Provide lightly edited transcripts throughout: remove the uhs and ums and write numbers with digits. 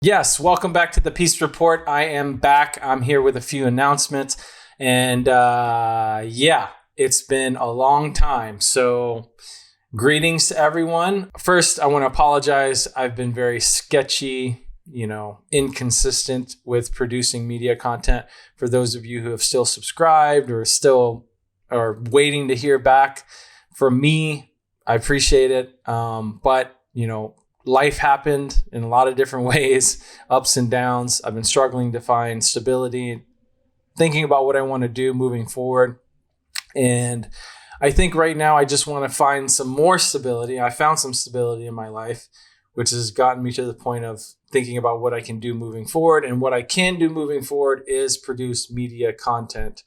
Yes, welcome back to the Peace Report. I am back. I'm here with a few announcements. And it's been a long time. So greetings to everyone. First, I want to apologize. I've been very sketchy, inconsistent with producing media content. For those of you who have still subscribed or still are waiting to hear back from me, I appreciate it. But life happened in a lot of different ways, ups and downs. I've been struggling to find stability, thinking about what I want to do moving forward. And I think right now I just want to find some more stability. I found some stability in my life, which has gotten me to the point of thinking about what I can do moving forward. And what I can do moving forward is produce media content.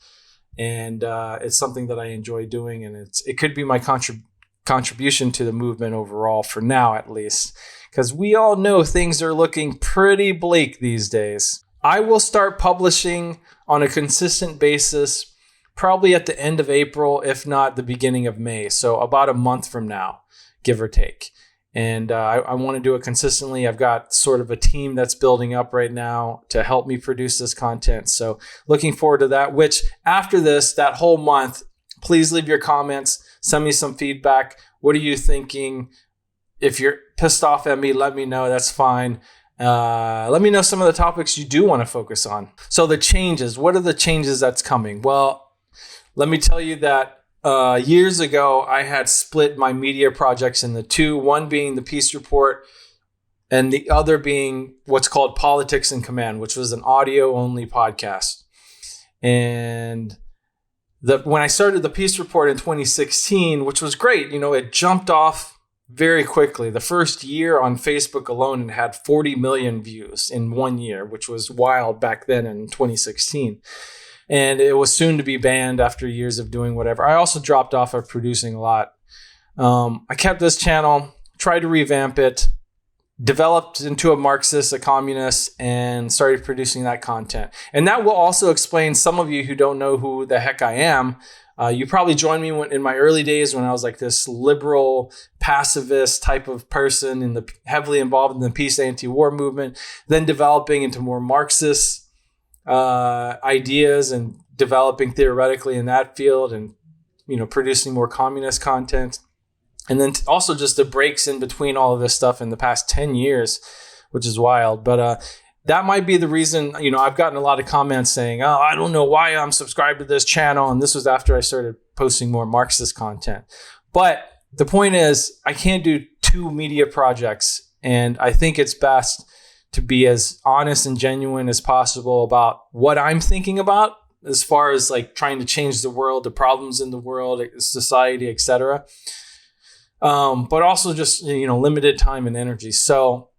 And it's something that I enjoy doing. And it could be my contribution to the movement overall, for now at least, because we all know things are looking pretty bleak these days. I will start publishing on a consistent basis probably at the end of April, if not the beginning of May. So about a month from now, give or take. And I want to do it consistently. I've got sort of a team that's building up right now to help me produce this content. So looking forward to that, which after this, that whole month, please leave your comments. Send me some feedback. What are you thinking? If you're pissed off at me, let me know. That's fine. Let me know some of the topics you do want to focus on. So the changes, what are the changes that's coming? Well, let me tell you that years ago, I had split my media projects into two, one being the Peace Report and the other being what's called Politics in Command, which was an audio-only podcast. And when I started the Peace Report in 2016, which was great, it jumped off very quickly. The first year on Facebook alone, it had 40 million views in 1 year, which was wild back then in 2016. And it was soon to be banned after years of doing whatever. I also dropped off of producing a lot. I kept this channel, tried to revamp it, developed into a Marxist, a communist, and started producing that content. And that will also explain some of you who don't know who the heck I am. You probably joined me in my early days when I was like this liberal, pacifist type of person heavily involved in the peace anti-war movement, then developing into more Marxist ideas and developing theoretically in that field and, producing more communist content. And then also just the breaks in between all of this stuff in the past 10 years, which is wild. But that might be the reason, I've gotten a lot of comments saying, oh, I don't know why I'm subscribed to this channel. And this was after I started posting more Marxist content. But the point is, I can't do two media projects. And I think it's best to be as honest and genuine as possible about what I'm thinking about as far as like trying to change the world, the problems in the world, society, etc. But also just, limited time and energy. So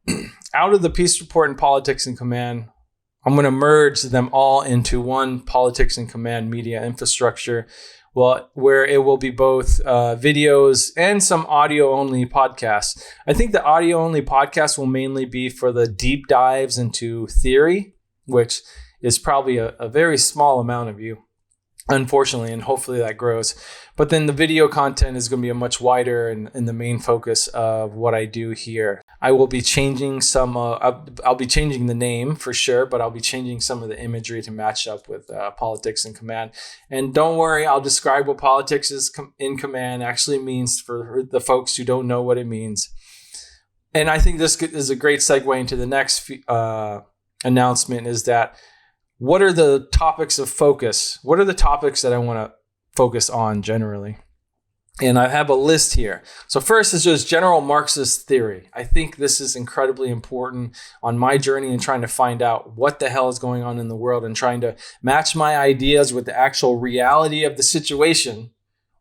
out of the Peace Report and Politics in Command, I'm going to merge them all into one Politics in Command media infrastructure, where it will be both videos and some audio-only podcasts. I think the audio-only podcast will mainly be for the deep dives into theory, which is probably a very small amount of you, unfortunately, and hopefully that grows. But then the video content is going to be a much wider and the main focus of what I do here. I will be changing I'll be changing the name for sure, but I'll be changing some of the imagery to match up with Politics in Command. And don't worry, I'll describe what Politics in Command actually means for the folks who don't know what it means. And I think this is a great segue into the next announcement, is that what are the topics of focus? What are the topics that I want to focus on generally? And I have a list here. So first is just general Marxist theory. I think this is incredibly important on my journey in trying to find out what the hell is going on in the world and trying to match my ideas with the actual reality of the situation.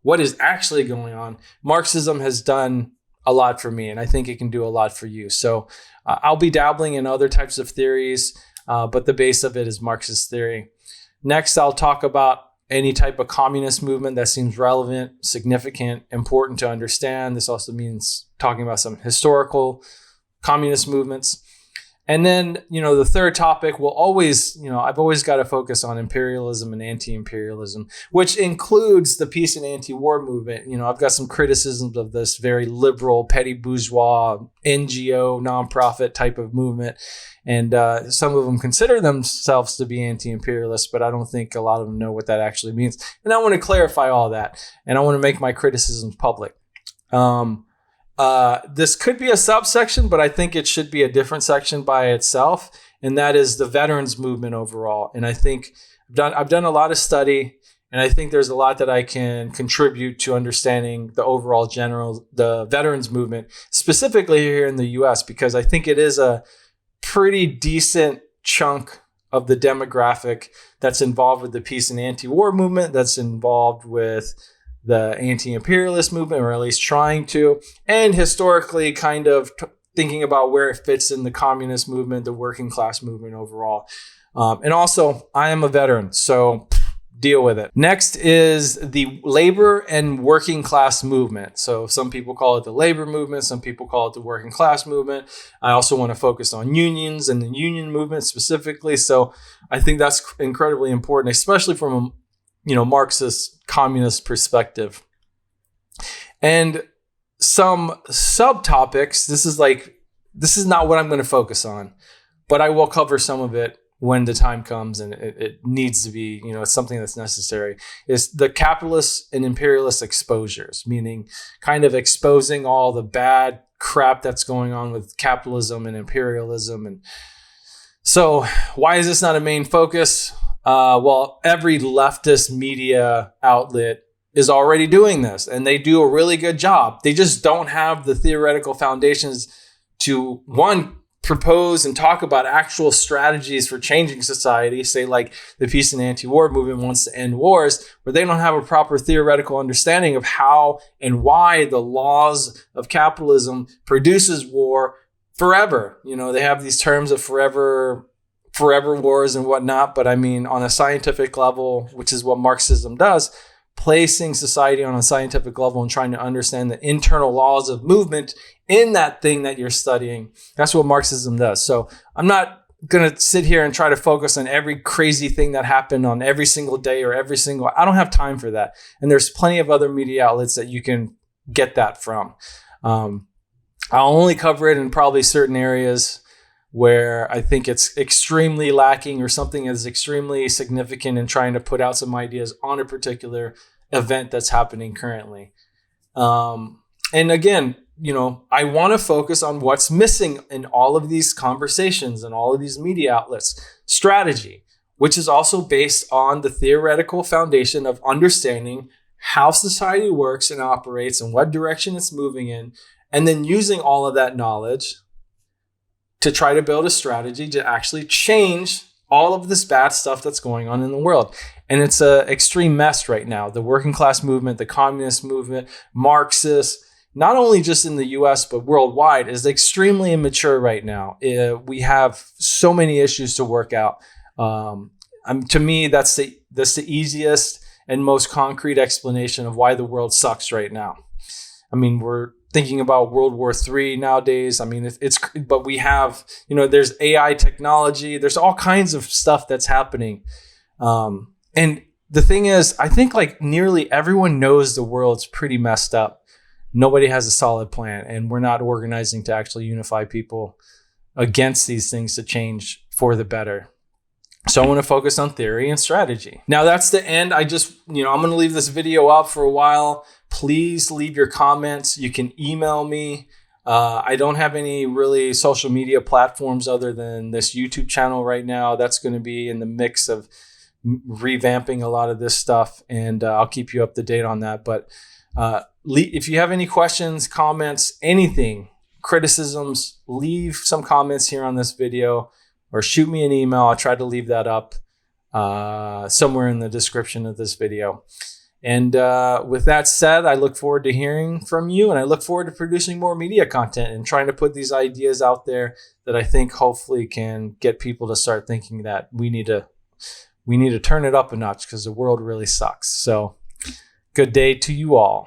What is actually going on? Marxism has done a lot for me, and I think it can do a lot for you. So I'll be dabbling in other types of theories, but the base of it is Marxist theory. Next, I'll talk about any type of communist movement that seems relevant, significant, important to understand. This also means talking about some historical communist movements. And then, the third topic will always, I've always got to focus on imperialism and anti-imperialism, which includes the peace and anti-war movement. I've got some criticisms of this very liberal, petty bourgeois, NGO, nonprofit type of movement. And some of them consider themselves to be anti-imperialist, but I don't think a lot of them know what that actually means. And I want to clarify all that, and I want to make my criticisms public. This could be a subsection, but I think it should be a different section by itself, and that is the veterans movement overall. And I think I've done a lot of study, and I think there's a lot that I can contribute to understanding the veterans movement, specifically here in the U.S., because I think it is a pretty decent chunk of the demographic that's involved with the peace and anti-war movement, that's involved with the anti-imperialist movement, or at least trying to, and historically kind of thinking about where it fits in the communist movement, the working class movement overall. And also, I am a veteran, so deal with it. Next is the labor and working class movement. So some people call it the labor movement, some people call it the working class movement. I also want to focus on unions and the union movement specifically. So I think that's incredibly important, especially from a Marxist communist perspective. And some subtopics, this is not what I'm going to focus on, but I will cover some of it when the time comes, and it needs to be, it's something that's necessary, is the capitalist and imperialist exposures, meaning kind of exposing all the bad crap that's going on with capitalism and imperialism. And so why is this not a main focus? Well, every leftist media outlet is already doing this, and they do a really good job. They just don't have the theoretical foundations to, one, propose and talk about actual strategies for changing society, say like the peace and anti-war movement wants to end wars, but they don't have a proper theoretical understanding of how and why the laws of capitalism produces war forever. They have these terms of forever wars and whatnot. But I mean, on a scientific level, which is what Marxism does, placing society on a scientific level and trying to understand the internal laws of movement in that thing that you're studying. That's what Marxism does. So I'm not going to sit here and try to focus on every crazy thing that happened on every single day or I don't have time for that. And there's plenty of other media outlets that you can get that from. I'll only cover it in probably certain areas where I think it's extremely lacking, or something is extremely significant in trying to put out some ideas on a particular event that's happening currently. And again, I want to focus on what's missing in all of these conversations and all of these media outlets. Strategy, which is also based on the theoretical foundation of understanding how society works and operates and what direction it's moving in, and then using all of that knowledge to try to build a strategy to actually change all of this bad stuff that's going on in the world. And it's an extreme mess right now. The working class movement, the communist movement, Marxists, not only just in the US, but worldwide, is extremely immature right now. We have so many issues to work out. To me, that's the easiest and most concrete explanation of why the world sucks right now. I mean, we're thinking about World War III nowadays. I mean, but we have, there's AI technology. There's all kinds of stuff that's happening. And the thing is, I think like nearly everyone knows the world's pretty messed up. Nobody has a solid plan, and we're not organizing to actually unify people against these things to change for the better. So I want to focus on theory and strategy. Now that's the end. I'm going to leave this video up for a while. Please leave your comments. You can email me. I don't have any really social media platforms other than this YouTube channel right now. That's going to be in the mix of revamping a lot of this stuff, and I'll keep you up to date on that. But if you have any questions, comments, anything, criticisms, leave some comments here on this video, or shoot me an email. I'll try to leave that up somewhere in the description of this video. And with that said, I look forward to hearing from you, and I look forward to producing more media content and trying to put these ideas out there that I think hopefully can get people to start thinking that we need to turn it up a notch because the world really sucks. So good day to you all.